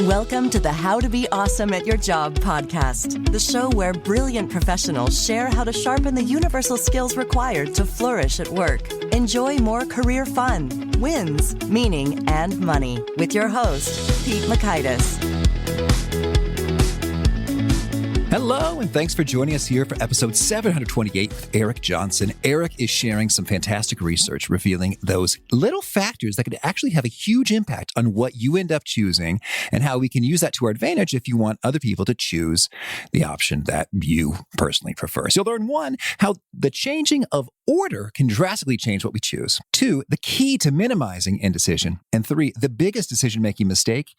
Welcome to the How to Be Awesome at Your Job podcast, the show where brilliant professionals share how to sharpen the universal skills required to flourish at work. Enjoy more career fun, wins, meaning, and money with your host, Pete Makaitis. Hello, and thanks for joining us here for episode 728 with Eric Johnson. Eric is sharing some fantastic research revealing those little factors that could actually have a huge impact on what you end up choosing and how we can use that to our advantage if you want other people to choose the option that you personally prefer. So you'll learn, 1, how the changing of order can drastically change what we choose. 2, the key to minimizing indecision. And 3, the biggest decision-making mistake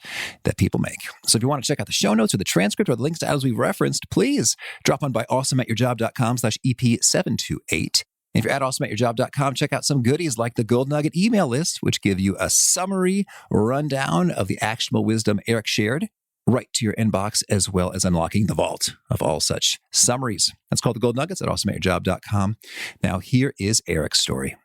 that people make. So if you want to check out the show notes or the transcript or the links to items we've referenced, please drop on by awesomeatyourjob.com/EP728. And if you're at awesomeatyourjob.com, check out some goodies like the Gold Nugget email list, which give you a summary rundown of the actionable wisdom Eric shared right to your inbox, as well as unlocking the vault of all such summaries. That's called the Gold Nuggets at awesomeatyourjob.com. Now, here is Eric's story.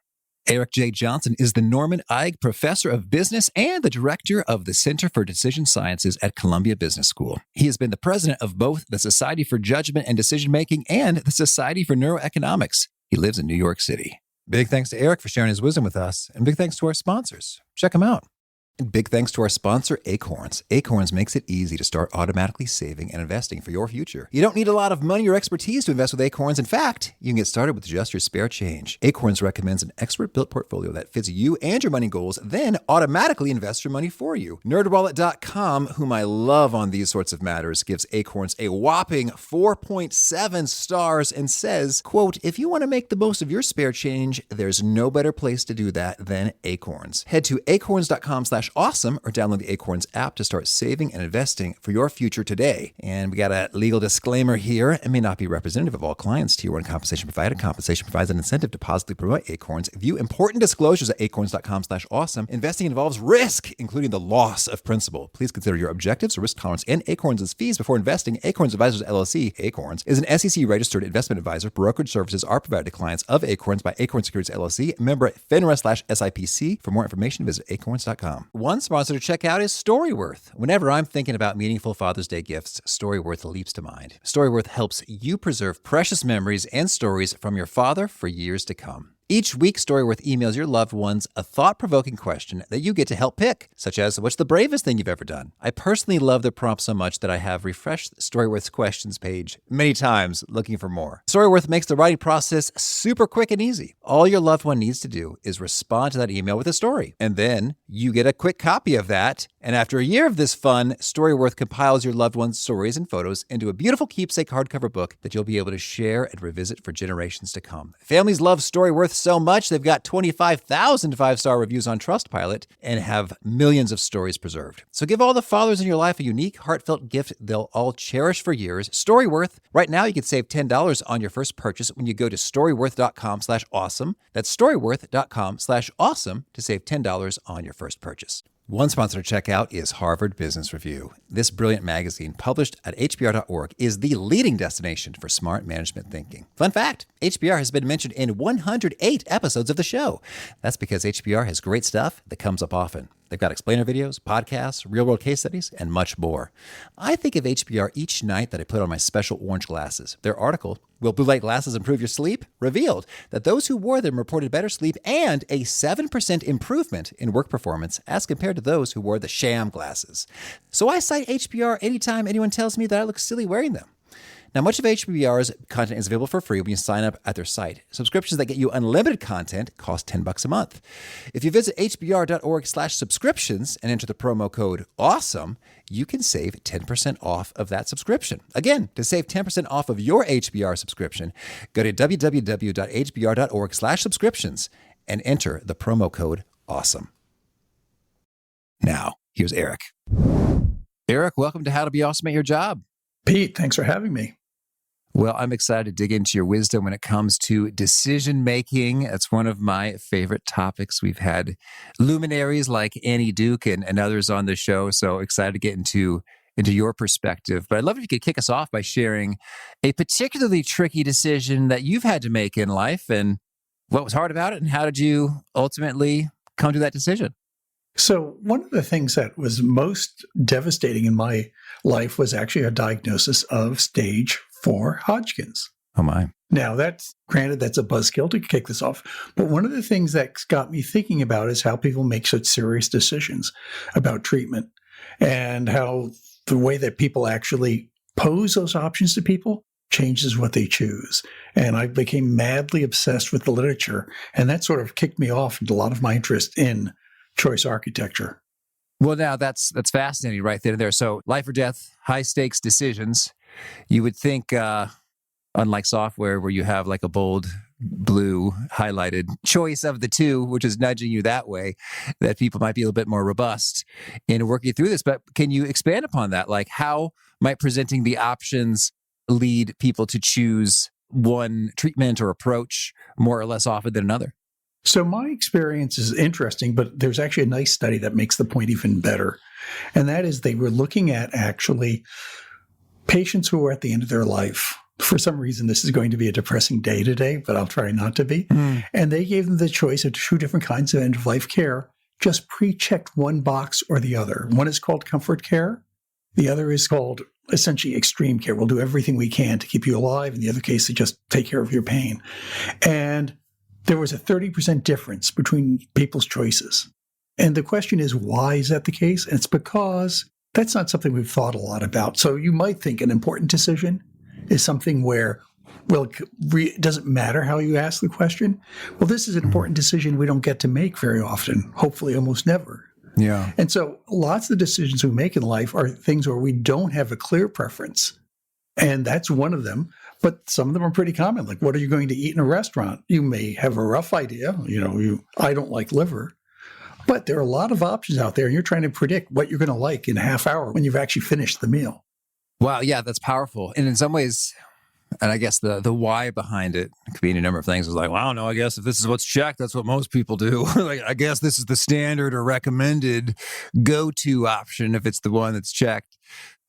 Eric J. Johnson is the Norman Eig Professor of Business and the Director of the Center for Decision Sciences at Columbia Business School. He has been the president of both the Society for Judgment and Decision Making and the Society for Neuroeconomics. He lives in New York City. Big thanks to Eric for sharing his wisdom with us, and big thanks to our sponsors. Check them out. And big thanks to our sponsor, Acorns. Acorns makes it easy to start automatically saving and investing for your future. You don't need a lot of money or expertise to invest with Acorns. In fact, you can get started with just your spare change. Acorns recommends an expert-built portfolio that fits you and your money goals, then automatically invests your money for you. NerdWallet.com, whom I love on these sorts of matters, gives Acorns a whopping 4.7 stars and says, quote, "If you want to make the most of your spare change, there's no better place to do that than Acorns. Head to acorns.com/awesome or download the Acorns app to start saving and investing for your future today." And we got a legal disclaimer here. It may not be representative of all clients. Tier 1 compensation provided. Compensation provides an incentive to positively promote Acorns. View important disclosures at acorns.com/awesome. Investing involves risk, including the loss of principal. Please consider your objectives, risk tolerance, and Acorns' fees before investing. Acorns Advisors LLC, Acorns, is an SEC-registered investment advisor. Brokerage services are provided to clients of Acorns by Acorns Securities LLC, member FINRA/SIPC. For more information, visit acorns.com. One sponsor to check out is Storyworth. Whenever I'm thinking about meaningful Father's Day gifts, Storyworth leaps to mind. Storyworth helps you preserve precious memories and stories from your father for years to come. Each week, Storyworth emails your loved ones a thought-provoking question that you get to help pick, such as, what's the bravest thing you've ever done? I personally love the prompt so much that I have refreshed Storyworth's questions page many times looking for more. Storyworth makes the writing process super quick and easy. All your loved one needs to do is respond to that email with a story, and then you get a quick copy of that. And after a year of this fun, Storyworth compiles your loved one's stories and photos into a beautiful keepsake hardcover book that you'll be able to share and revisit for generations to come. Families love Storyworth so much, they've got 25,000 5-star reviews on Trustpilot and have millions of stories preserved. So give all the fathers in your life a unique, heartfelt gift they'll all cherish for years. Storyworth. Right now, you can save $10 on your first purchase when you go to storyworth.com/awesome. That's storyworth.com/awesome to save $10 on your first purchase. One sponsor to check out is Harvard Business Review. This brilliant magazine, published at hbr.org, is the leading destination for smart management thinking. Fun fact, HBR has been mentioned in 108 episodes of the show. That's because HBR has great stuff that comes up often. They've got explainer videos, podcasts, real-world case studies, and much more. I think of HBR each night that I put on my special orange glasses. Their article, "Will Blue Light Glasses Improve Your Sleep?" revealed that those who wore them reported better sleep and a 7% improvement in work performance as compared to those who wore the sham glasses. So I cite HBR anytime anyone tells me that I look silly wearing them. Now, much of HBR's content is available for free when you sign up at their site. Subscriptions that get you unlimited content cost $10 a month. If you visit hbr.org/subscriptions and enter the promo code AWESOME, you can save 10% off of that subscription. Again, to save 10% off of your HBR subscription, go to www.hbr.org/subscriptions and enter the promo code AWESOME. Now, here's Eric. Eric, welcome to How to Be Awesome at Your Job. Pete, thanks for having me. Well, I'm excited to dig into your wisdom when it comes to decision making. It's one of my favorite topics. We've had luminaries like Annie Duke and others on the show, so excited to get into your perspective. But I'd love if you could kick us off by sharing a particularly tricky decision that you've had to make in life and what was hard about it, and how did you ultimately come to that decision? So one of the things that was most devastating in my life was actually a diagnosis of stage 4 Hodgkin's. Oh, my. Now, that's granted, that's a buzzkill to kick this off. But one of the things that's got me thinking about is how people make such serious decisions about treatment and how the way that people actually pose those options to people changes what they choose. And I became madly obsessed with the literature. And that sort of kicked me off into a lot of my interest in choice architecture. Well, now that's fascinating right there. So life or death, high stakes decisions. You would think, unlike software where you have like a bold blue highlighted choice of the two, which is nudging you that way, that people might be a little bit more robust in working through this. But can you expand upon that? Like, how might presenting the options lead people to choose one treatment or approach more or less often than another? So my experience is interesting, but there's actually a nice study that makes the point even better. And that is they were looking at actually patients who are at the end of their life. For some reason, this is going to be a depressing day today, but I'll try not to be. And they gave them the choice of 2 different kinds of end-of-life care, just pre-checked one box or the other. One is called comfort care. The other is called essentially extreme care. We'll do everything we can to keep you alive. In the other case, to just take care of your pain. And there was a 30% difference between people's choices. And the question is, why is that the case? And it's because that's not something we've thought a lot about. So you might think an important decision is something where, well, it doesn't matter how you ask the question. Well, this is an important decision we don't get to make very often, hopefully almost never. Yeah. And so lots of the decisions we make in life are things where we don't have a clear preference. And that's one of them. But some of them are pretty common. Like, what are you going to eat in a restaurant? You may have a rough idea. I don't like liver. But there are a lot of options out there, and you're trying to predict what you're going to like in a half hour when you've actually finished the meal. Wow. Yeah, that's powerful. And in some ways, and I guess the why behind it could be any number of things. It's like, well, I don't know, I guess if this is what's checked, that's what most people do. Like, I guess this is the standard or recommended go-to option if it's the one that's checked.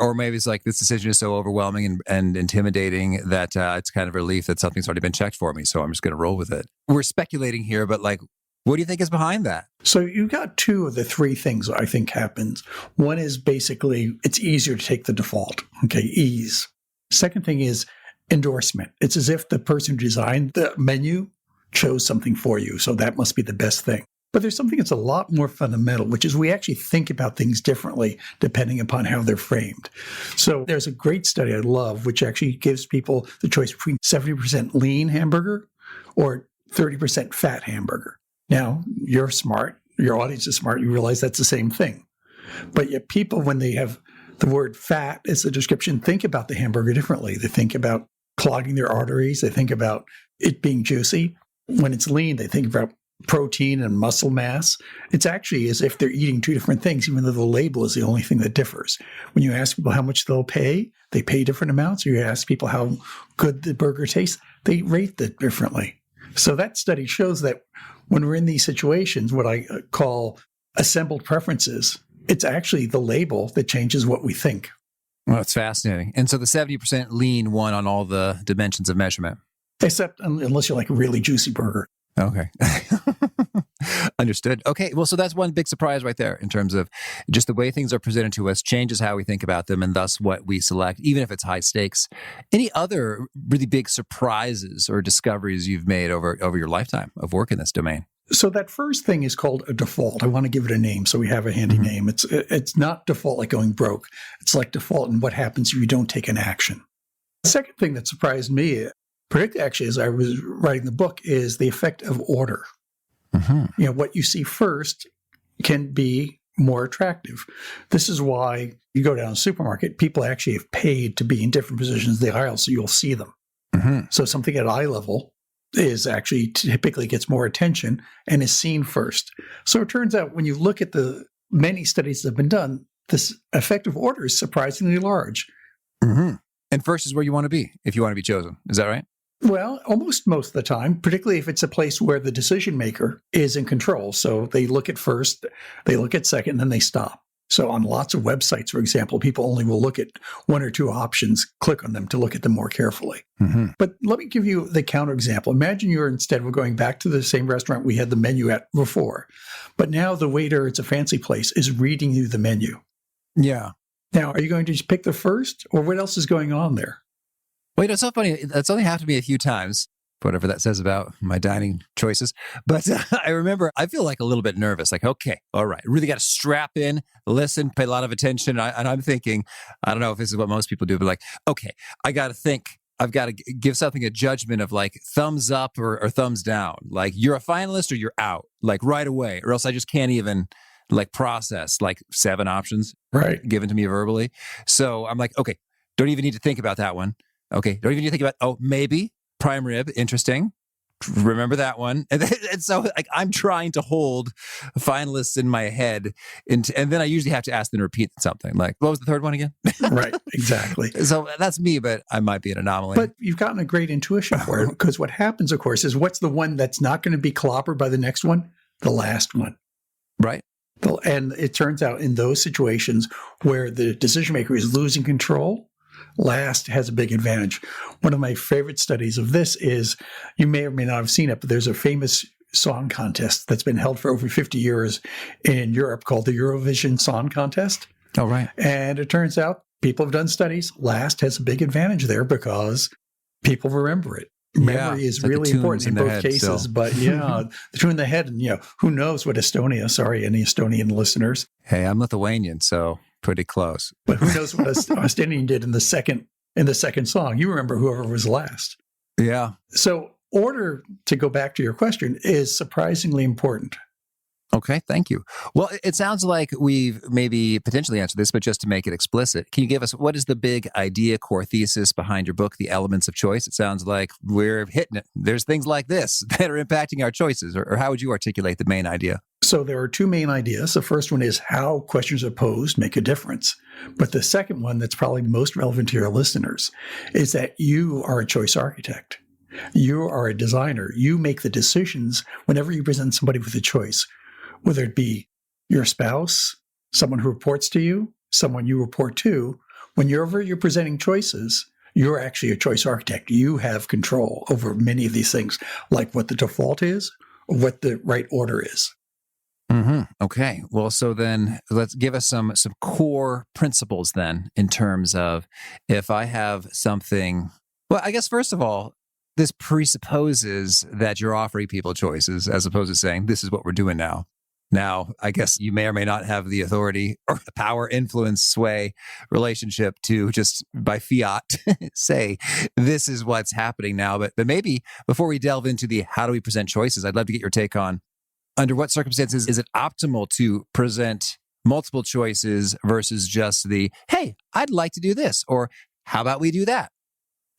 Or maybe it's like this decision is so overwhelming and intimidating that it's kind of a relief that something's already been checked for me. So I'm just going to roll with it. We're speculating here, but like, what do you think is behind that? So you got 2 of the 3 things I think happens. One is basically it's easier to take the default. Okay, ease. Second thing is endorsement. It's as if the person who designed the menu chose something for you. So that must be the best thing. But there's something that's a lot more fundamental, which is we actually think about things differently depending upon how they're framed. So there's a great study I love, which actually gives people the choice between 70% lean hamburger or 30% fat hamburger. Now, you're smart. Your audience is smart. You realize that's the same thing. But yet people, when they have the word fat as a description, think about the hamburger differently. They think about clogging their arteries. They think about it being juicy. When it's lean, they think about protein and muscle mass. It's actually as if they're eating 2 different things, even though the label is the only thing that differs. When you ask people how much they'll pay, they pay different amounts. Or you ask people how good the burger tastes, they rate it differently. So that study shows that when we're in these situations, what I call assembled preferences, it's actually the label that changes what we think. Well, that's fascinating. And so the 70% lean won on all the dimensions of measurement. Except unless you like a really juicy burger. Okay. Understood. Okay. Well, so that's one big surprise right there in terms of just the way things are presented to us changes how we think about them and thus what we select, even if it's high stakes. Any other really big surprises or discoveries you've made over your lifetime of work in this domain? So that first thing is called a default. I want to give it a name so we have a handy name. It's not default like going broke. It's like default in what happens if you don't take an action. The second thing that surprised me, particularly actually as I was writing the book, is the effect of order. What you see first can be more attractive. This is why you go down to a supermarket, people actually have paid to be in different positions of the aisle, so you'll see them. So something at eye level is actually typically gets more attention and is seen first. So it turns out when you look at the many studies that have been done, this effect of order is surprisingly large. And first is where you want to be if you want to be chosen. Is that right? Well, almost most of the time, particularly if it's a place where the decision maker is in control. So they look at first, they look at second, and then they stop. So on lots of websites, for example, people only will look at one or two options, click on them to look at them more carefully. Mm-hmm. But let me give you the counterexample. Imagine you're, instead of going back to the same restaurant we had the menu at before, but now the waiter, it's a fancy place, is reading you the menu. Yeah. Now, are you going to just pick the first, or what else is going on there? Wait, it's so funny. That's only happened to me a few times, whatever that says about my dining choices. But I remember I feel like a little bit nervous, like, okay, all right, really got to strap in, listen, pay a lot of attention. And I'm thinking, I don't know if this is what most people do, but like, okay, I got to think. I've got to give something a judgment of like thumbs up or thumbs down. Like you're a finalist or you're out, like right away, or else I just can't even like process like 7 options given to me verbally. So I'm like, okay, don't even need to think about that one. Okay, don't even need to think about, oh, maybe prime rib, interesting. Remember that one. And so like I'm trying to hold finalists in my head. And then I usually have to ask them to repeat something. Like, what was the third one again? Right, exactly. So that's me, but I might be an anomaly. But you've gotten a great intuition for it, because what happens, of course, is what's the one that's not going to be clobbered by the next one? The last one. Right. And it turns out in those situations where the decision maker is losing control, last has a big advantage. One of my favorite studies of this is, you may or may not have seen it, but there's a famous song contest that's been held for over 50 years in Europe called the Eurovision Song Contest. Oh, right. And it turns out people have done studies. Last has a big advantage there because people remember it. Memory is like really important in both cases, still. But the tune in the head, and who knows what Estonia, sorry, any Estonian listeners. Hey, I'm Lithuanian, so pretty close. But who knows what Estonian did in the second song. You remember whoever was last. Yeah. So order, to go back to your question, is surprisingly important. Okay, thank you. Well, it sounds like we've maybe potentially answered this, but just to make it explicit, can you give us, what is the big idea, core thesis behind your book, The Elements of Choice? It sounds like we're hitting it. There's things like this that are impacting our choices, or how would you articulate the main idea? So there are 2 main ideas. The first one is how questions are posed make a difference. But the second one, that's probably most relevant to your listeners, is that you are a choice architect. You are a designer. You make the decisions whenever you present somebody with a choice, whether it be your spouse, someone who reports to you, someone you report to. Whenever you're presenting choices, you're actually a choice architect. You have control over many of these things, like what the default is or what the right order is. Mm-hmm. Okay. Well, so then let's give us some core principles then in terms of, if I have something, well, I guess first of all, this presupposes that you're offering people choices as opposed to saying, this is what we're doing now. Now, I guess you may or may not have the authority or the power, influence, sway relationship to just by fiat say, this is what's happening now. But maybe before we delve into the how do we present choices, I'd love to get your take on, under what circumstances is it optimal to present multiple choices versus just the, hey, I'd like to do this, or how about we do that?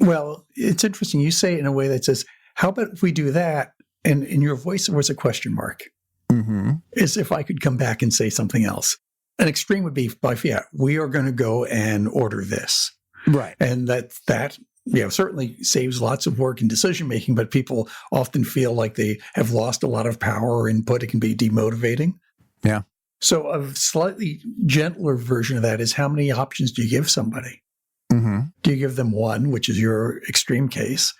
Well, it's interesting. You say it in a way that says, how about if we do that? And in your voice, there was a question mark. Mm-hmm. As if I could come back and say something else. An extreme would be by fiat. We are going to go and order this. Right. And that certainly saves lots of work and decision making, but people often feel like they have lost a lot of power or input. It can be demotivating. Yeah. So a slightly gentler version of that is, how many options do you give somebody? Mm-hmm. Do you give them one, which is your extreme case,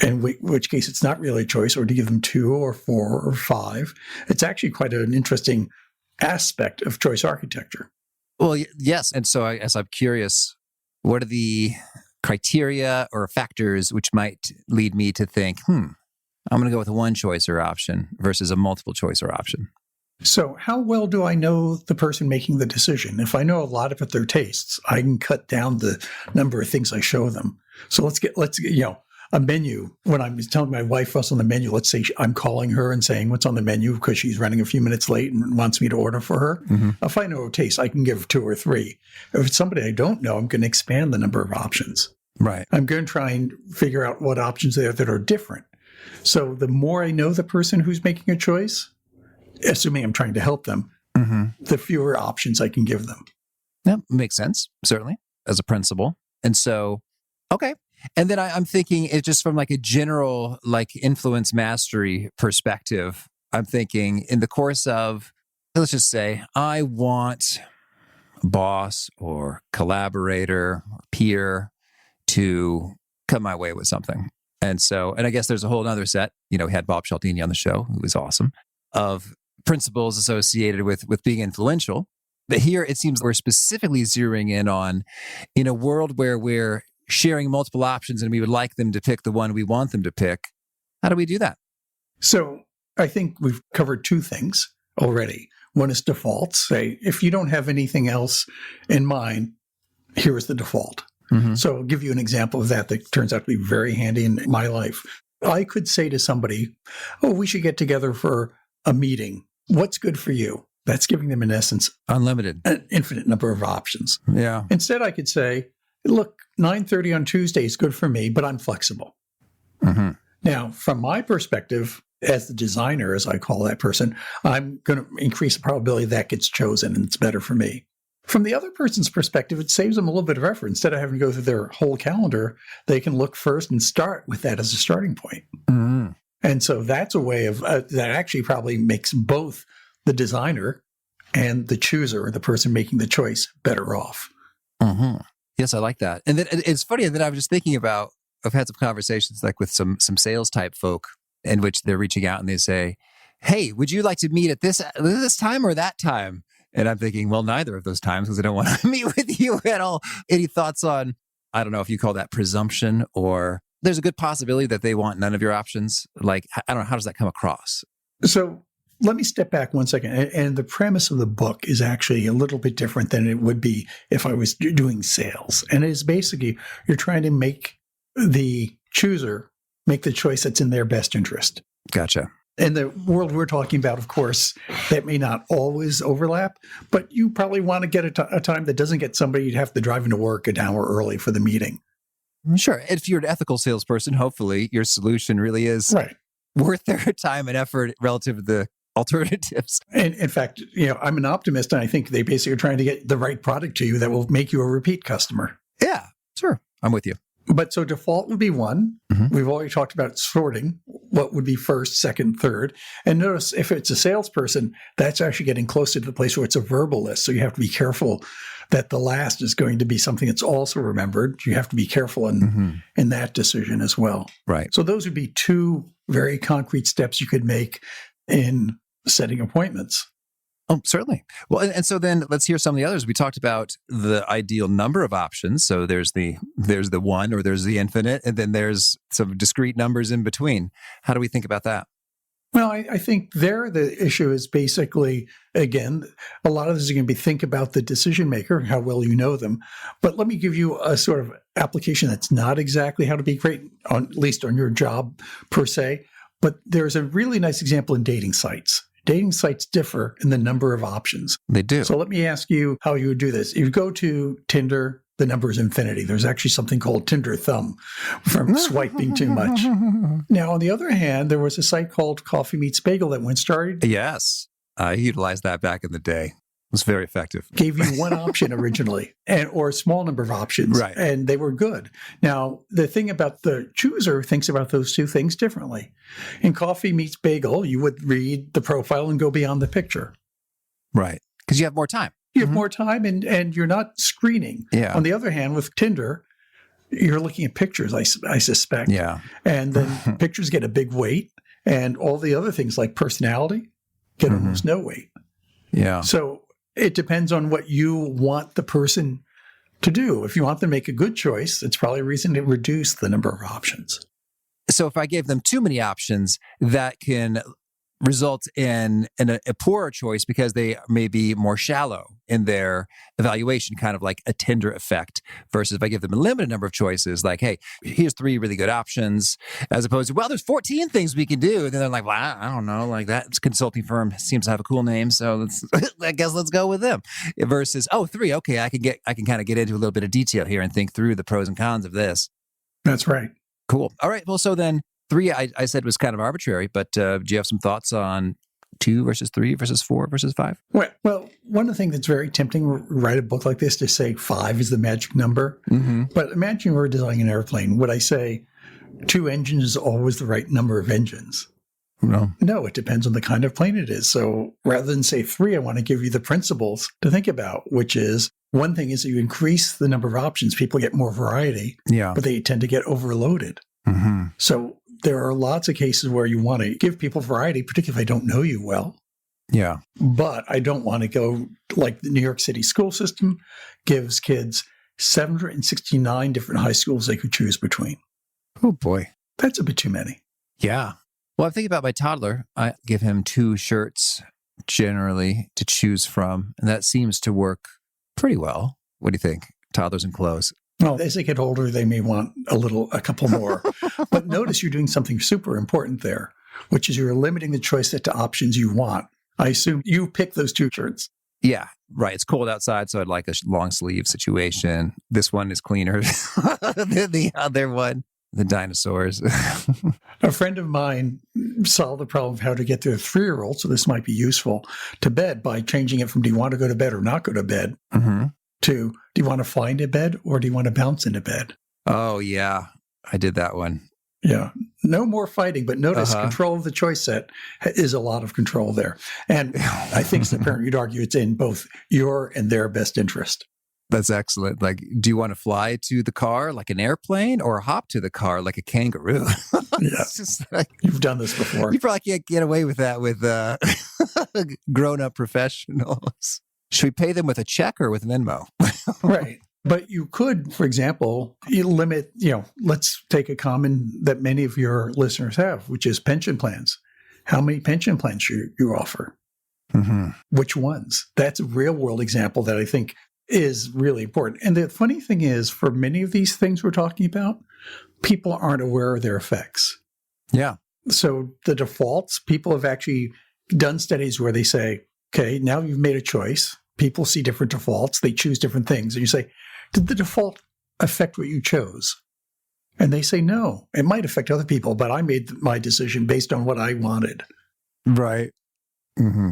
in which case it's not really a choice, or do you give them 2 or 4 or 5? It's actually quite an interesting aspect of choice architecture. Well, yes. And so I guess I'm curious, what are the criteria or factors which might lead me to think, I'm going to go with a one choice or option versus a multiple choice or option? So how well do I know the person making the decision? If I know a lot about their tastes, I can cut down the number of things I show them. So let's get a menu. When I'm telling my wife what's on the menu, let's say I'm calling her and saying what's on the menu because she's running a few minutes late and wants me to order for her. Mm-hmm. If I know her taste, I can give 2 or 3. If it's somebody I don't know, I'm going to expand the number of options. Right. I'm going to try and figure out what options there that are different. So the more I know the person who's making a choice, assuming I'm trying to help them, the fewer options I can give them. That makes sense, certainly, as a principle. And so, okay. And then I'm thinking it just from like a general like influence mastery perspective. I'm thinking in the course of, let's just say, I want boss or collaborator or peer to come my way with something. And I guess there's a whole other set, we had Bob Cialdini on the show, who was awesome, of principles associated with being influential. But here it seems we're specifically zeroing in on, in a world where we're sharing multiple options and we would like them to pick the one we want them to pick. How do we do that? So I think we've covered two things already. One is defaults. Say, if you don't have anything else in mind, here is the default. Mm-hmm. So I'll give you an example of that turns out to be very handy in my life. I could say to somebody, we should get together for a meeting. What's good for you? That's giving them, in essence, unlimited, an infinite number of options. Yeah. Instead, I could say, look, 9:30 on Tuesday is good for me, but I'm flexible. Mm-hmm. Now, from my perspective, as the designer, as I call that person, I'm going to increase the probability that gets chosen and it's better for me. From the other person's perspective, it saves them a little bit of effort. Instead of having to go through their whole calendar, they can look first and start with that as a starting point. Mm-hmm. And so that's a way of that actually probably makes both the designer and the chooser, the person making the choice, better off. Mm-hmm. Yes, I like that. And then it's funny that I was just thinking about, I've had some conversations like with some sales type folk in which they're reaching out and they say, hey, would you like to meet at this time or that time? And I'm thinking, well, neither of those times because I don't want to meet with you at all. Any thoughts on, I don't know if you call that presumption, or there's a good possibility that they want none of your options? Like, I don't know, how does that come across? So let me step back one second. And the premise of the book is actually a little bit different than it would be if I was doing sales. And it is basically, you're trying to make the chooser make the choice that's in their best interest. Gotcha. In the world we're talking about, of course, that may not always overlap, but you probably want to get a time that doesn't get somebody you'd have to drive into work an hour early for the meeting. Sure. If you're an ethical salesperson, hopefully your solution really is worth their time and effort relative to the alternatives. And in fact, I'm an optimist, and I think they basically are trying to get the right product to you that will make you a repeat customer. Yeah, sure. I'm with you. But so default would be one. Mm-hmm. We've already talked about sorting. What would be first, second, third. And notice if it's a salesperson, that's actually getting closer to the place where it's a verbal list. So you have to be careful that the last is going to be something that's also remembered. You have to be careful in that decision as well. Right. So those would be two very concrete steps you could make in setting appointments. Oh, certainly. Well, and so then let's hear some of the others. We talked about the ideal number of options. So there's the one, or there's the infinite, and then there's some discrete numbers in between. How do we think about that? Well, I think the issue is basically, again, a lot of this is going to be think about the decision maker, how well you know them. But let me give you a sort of application that's not exactly how to be great, at least on your job per se. But there's a really nice example in dating sites. Dating sites differ in the number of options. They do. So let me ask you how you would do this. If you go to Tinder, the number is infinity. There's actually something called Tinder thumb from swiping too much. Now, on the other hand, there was a site called Coffee Meets Bagel that went started. Yes. I utilized that back in the day. It was very effective. Gave you one option originally, or a small number of options, right? And they were good. Now, the thing about the chooser thinks about those two things differently. In Coffee Meets Bagel, you would read the profile and go beyond the picture. Right. Because you have more time. You have more time and you're not screening. Yeah. On the other hand, with Tinder, you're looking at pictures, I suspect. Yeah. And then pictures get a big weight, and all the other things like personality get almost no weight. Yeah. So it depends on what you want the person to do. If you want them to make a good choice, it's probably a reason to reduce the number of options. So if I gave them too many options, that can result in a poorer choice because they may be more shallow in their evaluation, kind of like a Tinder effect, versus if I give them a limited number of choices, like, hey, here's 3 really good options, as opposed to, well, there's 14 ththings we can do. And then they're like, well, I don't know, like that consulting firm seems to have a cool name, so I guess let's go with them. Versus, 3, okay, I can kind of get into a little bit of detail here and think through the pros and cons of this. That's right. Cool. All right. Well, so then 3, I said was kind of arbitrary, but do you have some thoughts on 2 versus 3 versus 4 versus 5? Well, one of the things that's very tempting to write a book like this to say 5 is the magic number. Mm-hmm. But imagine we're designing an airplane. Would I say 2 engines is always the right number of engines? No. No, it depends on the kind of plane it is. So rather than say 3, I want to give you the principles to think about, which is one thing is that you increase the number of options, people get more variety, Yeah. but they tend to get overloaded. Mm-hmm. So there are lots of cases where you want to give people variety, particularly if they don't know you well. Yeah. But I don't want to go like the New York City school system gives kids 769 different high schools they could choose between. Oh, boy. That's a bit too many. Yeah. Well, I'm thinking about my toddler. I give him 2 shirts generally to choose from, and that seems to work pretty well. What do you think? Toddlers and clothes. Well, as they get older, they may want a couple more. But notice you're doing something super important there, which is you're limiting the choice set to options you want. I assume you pick those 2 shirts. Yeah, right. It's cold outside, so I'd like a long sleeve situation. This one is cleaner than the other one. The dinosaurs. A friend of mine solved the problem of how to get their 3-year-old, so this might be useful, to bed by changing it from do you want to go to bed or not go to bed Mm-hmm. to do you want to find a bed or do you want to bounce into bed? Oh, yeah. I did that one. Yeah. No more fighting, but notice Uh-huh. control of the choice set is a lot of control there. And I think as a parent, you'd argue it's in both your and their best interest. That's excellent. Like, do you want to fly to the car like an airplane or hop to the car like a kangaroo? Yeah. It's just like, You've done this before. you probably can't get away with that with grown-up professionals. Should we pay them with a check or with Venmo? Right. But you could, for example, you limit, let's take a common that many of your listeners have, which is pension plans. How many pension plans you offer? Mm-hmm. Which ones? That's a real world example that I think is really important. And the funny thing is, for many of these things we're talking about, people aren't aware of their effects. Yeah. So the defaults, people have actually done studies where they say, okay, now you've made a choice. People see different defaults. They choose different things. And you say, did the default affect what you chose? And they say, no, it might affect other people, but I made my decision based on what I wanted. Right. Mm-hmm.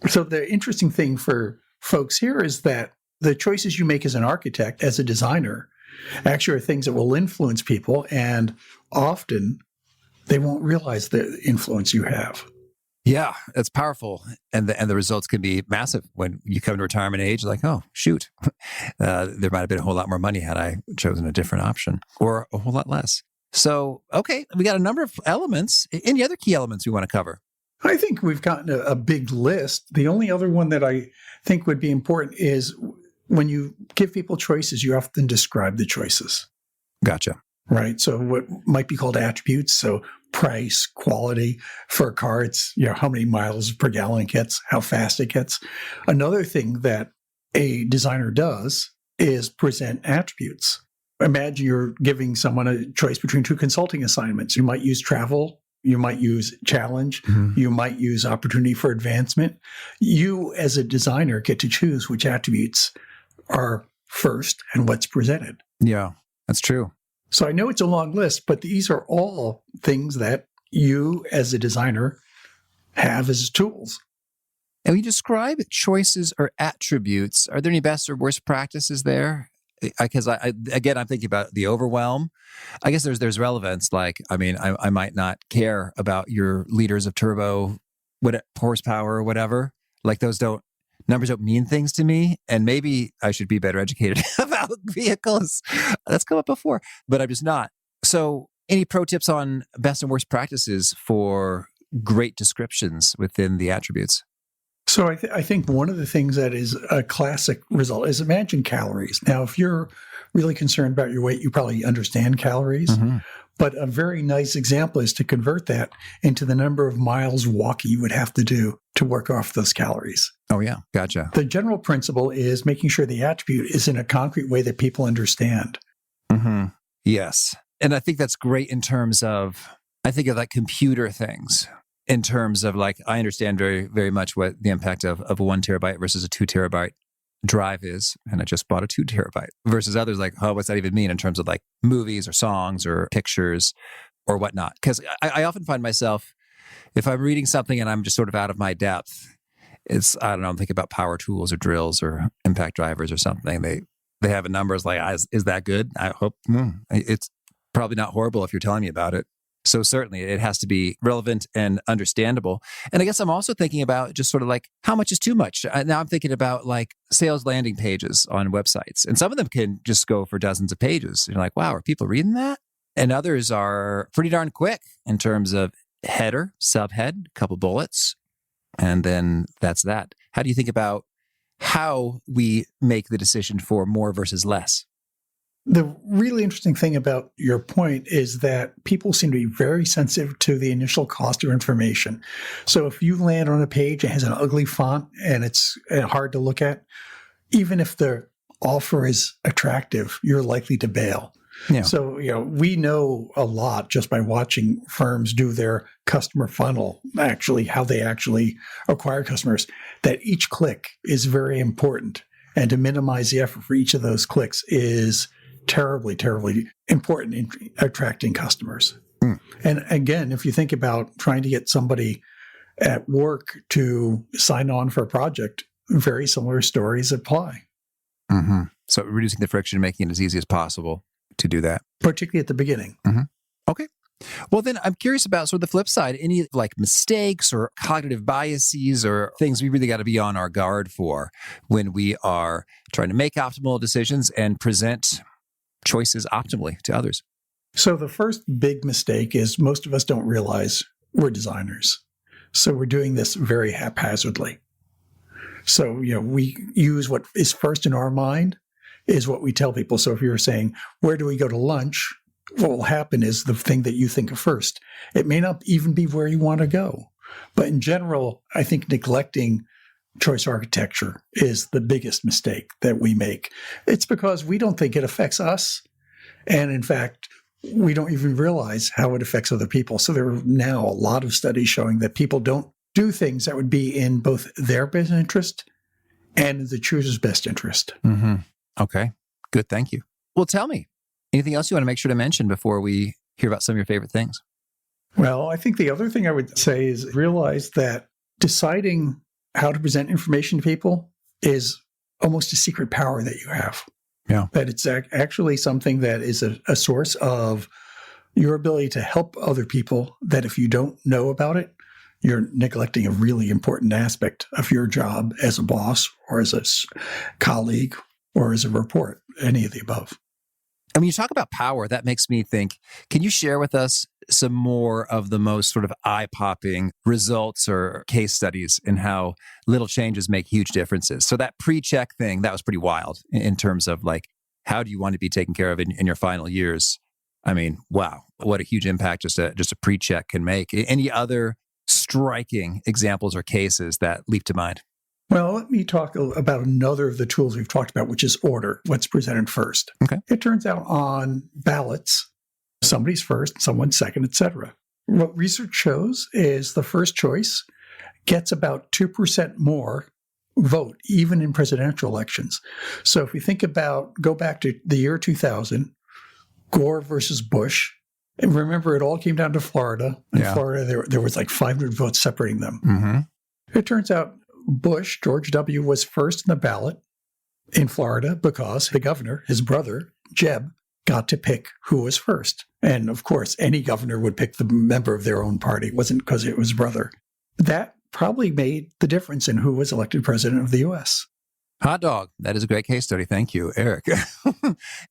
So the interesting thing for folks here is that the choices you make as an architect, as a designer, actually are things that will influence people. And often they won't realize the influence you have. Yeah, that's powerful. And the results can be massive when you come to retirement age, like, oh, shoot, there might have been a whole lot more money had I chosen a different option or a whole lot less. So, okay, we got a number of elements. Any other key elements we want to cover? I think we've gotten a big list. The only other one that I think would be important is when you give people choices, you often describe the choices. Gotcha. Right. So what might be called attributes. So price, quality. For a car, it's how many miles per gallon it gets, how fast it gets. Another thing that a designer does is present attributes. Imagine you're giving someone a choice between 2 consulting assignments. You might use travel. You might use challenge. Mm-hmm. You might use opportunity for advancement. You, as a designer, get to choose which attributes are first and what's presented. Yeah, that's true. So I know it's a long list, but these are all things that you, as a designer, have as tools. And we describe choices or attributes. Are there any best or worst practices there? Because I'm thinking about the overwhelm. I guess there's relevance. Like, I might not care about your liters of turbo, horsepower or whatever. Like numbers don't mean things to me. And maybe I should be better educated about vehicles. That's come up before, but I'm just not. So any pro tips on best and worst practices for great descriptions within the attributes? So I think one of the things that is a classic result is imagine calories. Now, if you're really concerned about your weight, you probably understand calories. Mm-hmm. But a very nice example is to convert that into the number of miles walking you would have to do to work off those calories. Oh, yeah. Gotcha. The general principle is making sure the attribute is in a concrete way that people understand. Mm-hmm. Yes. And I think that's great in terms of, I think of like computer things. In terms of like, I understand very, very much what the impact of a 1 terabyte versus a 2 terabyte drive is. And I just bought a 2 terabyte versus others like, oh, what's that even mean in terms of like movies or songs or pictures or whatnot? Because I often find myself, if I'm reading something and I'm just sort of out of my depth, I'm thinking about power tools or drills or impact drivers or something. They have a number. It's like, is that good? I hope it's probably not horrible if you're telling me about it. So certainly it has to be relevant and understandable. And I guess I'm also thinking about just sort of like how much is too much. Now I'm thinking about like sales landing pages on websites. And some of them can just go for dozens of pages. You're like, wow, are people reading that? And others are pretty darn quick in terms of header, subhead, a couple bullets. And then that's that. How do you think about how we make the decision for more versus less? The really interesting thing about your point is that people seem to be very sensitive to the initial cost of information. So if you land on a page that has an ugly font and it's hard to look at, even if the offer is attractive, you're likely to bail. Yeah. So, we know a lot just by watching firms do their customer funnel, actually how they actually acquire customers, that each click is very important. And to minimize the effort for each of those clicks is terribly, terribly important in attracting customers. And again, if you think about trying to get somebody at work to sign on for a project, very similar stories apply. Mm-hmm. So reducing the friction, making it as easy as possible to do that. Particularly at the beginning. Mm-hmm. Okay. Well, then I'm curious about sort of the flip side, any like mistakes or cognitive biases or things we really got to be on our guard for when we are trying to make optimal decisions and present choices optimally to others. So the first big mistake is most of us don't realize we're designers. So we're doing this very haphazardly. So, we use what is first in our mind is what we tell people. So if you're saying, where do we go to lunch? What will happen is the thing that you think of first. It may not even be where you want to go. But in general, I think neglecting choice architecture is the biggest mistake that we make. It's because we don't think it affects us. And in fact, we don't even realize how it affects other people. So there are now a lot of studies showing that people don't do things that would be in both their best interest and the chooser's best interest. Mm-hmm. Okay, good. Thank you. Well, tell me, anything else you want to make sure to mention before we hear about some of your favorite things? Well, I think the other thing I would say is realize that deciding how to present information to people is almost a secret power that you have. Yeah. That it's actually something that is a source of your ability to help other people, that if you don't know about it, you're neglecting a really important aspect of your job as a boss or as a colleague or as a report, any of the above. And when you talk about power, that makes me think, can you share with us some more of the most sort of eye-popping results or case studies in how little changes make huge differences? So that pre-check thing, that was pretty wild in terms of like, how do you want to be taken care of in your final years? I mean, wow, what a huge impact just a pre-check can make. Any other striking examples or cases that leap to mind? Well, let me talk about another of the tools we've talked about, which is order, what's presented first. Okay. It turns out on ballots, somebody's first, someone's second, etc. What research shows is the first choice gets about 2% more vote, even in presidential elections. So if we think about, go back to the year 2000, Gore versus Bush, and remember it all came down to Florida. In Florida, there was like 500 votes separating them. Mm-hmm. It turns out Bush, George W., was first in the ballot in Florida because the governor, his brother, Jeb, got to pick who was first. And of course, any governor would pick the member of their own party. It wasn't because it was brother. That probably made the difference in who was elected president of the U.S. Hot dog. That is a great case study. Thank you, Eric.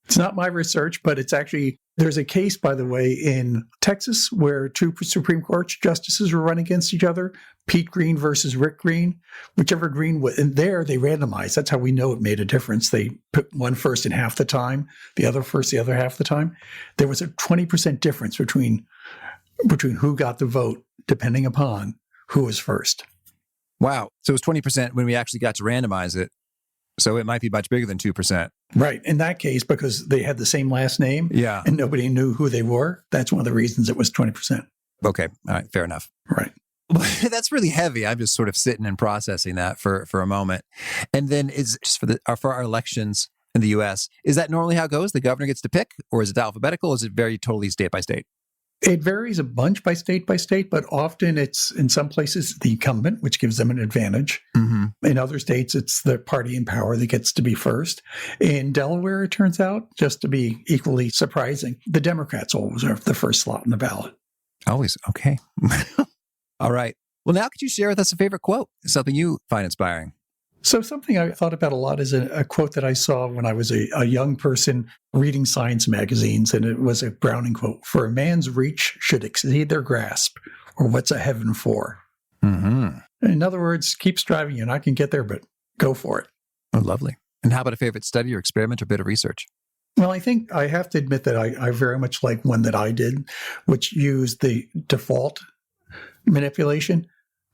It's not my research, but it's actually, there's a case, by the way, in Texas where two Supreme Court justices were running against each other, Pete Green versus Rick Green, whichever Green was. And there they randomized. That's how we know it made a difference. They put one first in half the time, the other first the other half the time. There was a 20% difference between who got the vote, depending upon who was first. Wow. So it was 20% when we actually got to randomize it. So it might be much bigger than 2%. Right. In that case, because they had the same last name and nobody knew who they were, that's one of the reasons it was 20%. Okay. All right. Fair enough. Right. That's really heavy. I'm just sort of sitting and processing that for a moment. And then is just for our elections in the U.S., is that normally how it goes? The governor gets to pick, or is it alphabetical? Or is it very totally state by state? It varies a bunch by state, but often it's in some places the incumbent, which gives them an advantage. Mm-hmm. In other states, it's the party in power that gets to be first. In Delaware, it turns out, just to be equally surprising, the Democrats always are the first slot in the ballot. Always. Okay. All right. Well, now could you share with us a favorite quote? Something you find inspiring? So something I thought about a lot is a quote that I saw when I was a young person reading science magazines, and it was a Browning quote: "For a man's reach should exceed their grasp, or what's a heaven for?" Mm-hmm. In other words, keep striving. You're not going to get there, but go for it. Oh, lovely. And how about a favorite study or experiment or bit of research? Well, I think I have to admit that I very much like one that I did, which used the default manipulation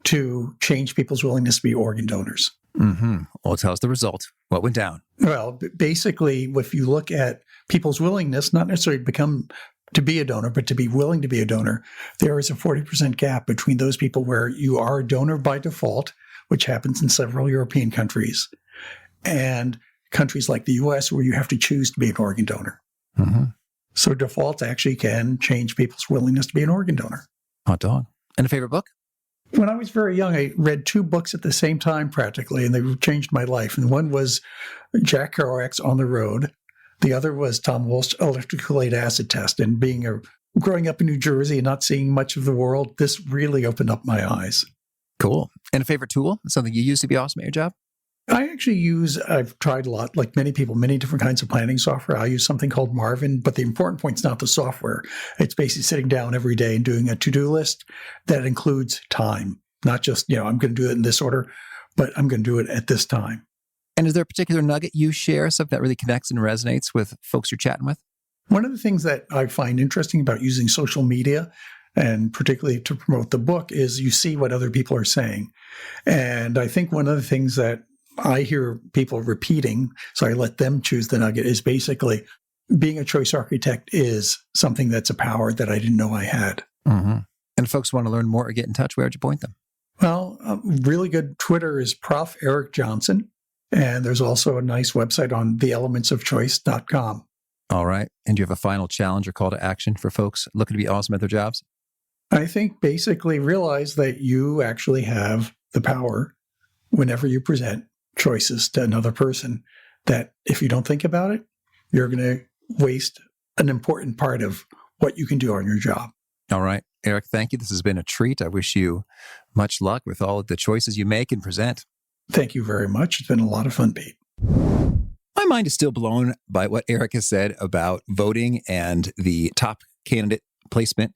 to change people's willingness to be organ donors. Mm-hmm. Well, tell us the result. What went down? Well, basically, if you look at people's willingness, not necessarily to be a donor, but to be willing to be a donor, there is a 40% gap between those people where you are a donor by default, which happens in several European countries, and countries like the US where you have to choose to be an organ donor. Mm-hmm. So defaults actually can change people's willingness to be an organ donor. Hot dog. And a favorite book? When I was very young, I read 2 books at the same time practically, and they changed my life. And one was Jack Kerouac's On the Road. The other was Tom Wolfe's Electrolyte Acid Test. And growing up in New Jersey and not seeing much of the world, this really opened up my eyes. Cool. And a favorite tool? Something you use to be awesome at your job? I've tried a lot, like many people, many different kinds of planning software. I use something called Marvin, but the important point is not the software. It's basically sitting down every day and doing a to-do list that includes time, not just, I'm going to do it in this order, but I'm going to do it at this time. And is there a particular nugget you share, something that really connects and resonates with folks you're chatting with? One of the things that I find interesting about using social media, and particularly to promote the book, is you see what other people are saying. And I think one of the things that I hear people repeating, so I let them choose the nugget, is basically being a choice architect is something that's a power that I didn't know I had. Mm-hmm. And if folks want to learn more or get in touch, where would you point them? Well, really good Twitter is Prof. Eric Johnson. And there's also a nice website on theelementsofchoice.com. All right. And do you have a final challenge or call to action for folks looking to be awesome at their jobs? I think basically realize that you actually have the power whenever you present choices to another person, that if you don't think about it, you're going to waste an important part of what you can do on your job. All right. Eric, thank you. This has been a treat. I wish you much luck with all of the choices you make and present. Thank you very much. It's been a lot of fun, Pete. My mind is still blown by what Eric has said about voting and the top candidate placement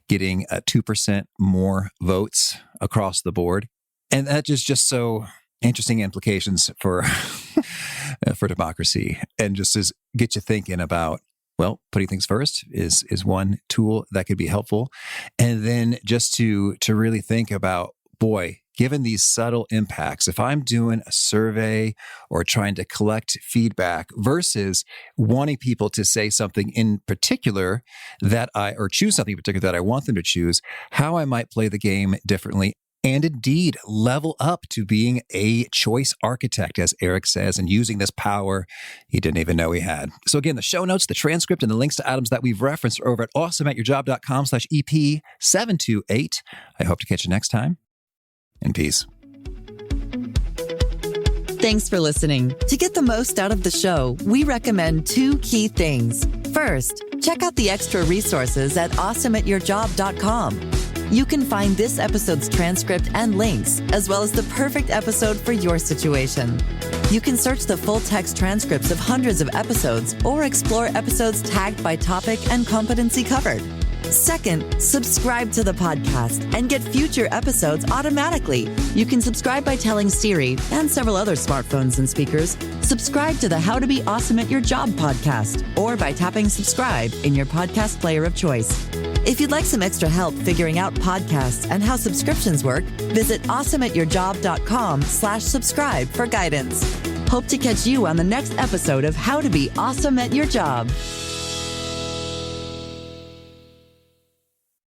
getting 2% more votes across the board. And that is just so interesting implications for for democracy, and just get you thinking about, well, putting things first is one tool that could be helpful. And then just to really think about, boy, given these subtle impacts, if I'm doing a survey or trying to collect feedback versus wanting people to say something in particular or choose something in particular that I want them to choose, how I might play the game differently. And indeed, level up to being a choice architect, as Eric says, and using this power he didn't even know he had. So again, the show notes, the transcript, and the links to items that we've referenced are over at awesomeatyourjob.com/EP728. I hope to catch you next time. And peace. Thanks for listening. To get the most out of the show, we recommend 2 key things. First, check out the extra resources at awesomeatyourjob.com. You can find this episode's transcript and links, as well as the perfect episode for your situation. You can search the full text transcripts of hundreds of episodes or explore episodes tagged by topic and competency covered. Second, subscribe to the podcast and get future episodes automatically. You can subscribe by telling Siri and several other smartphones and speakers, subscribe to the How to Be Awesome at Your Job podcast, or by tapping subscribe in your podcast player of choice. If you'd like some extra help figuring out podcasts and how subscriptions work, visit awesomeatyourjob.com/subscribe for guidance. Hope to catch you on the next episode of How to Be Awesome at Your Job.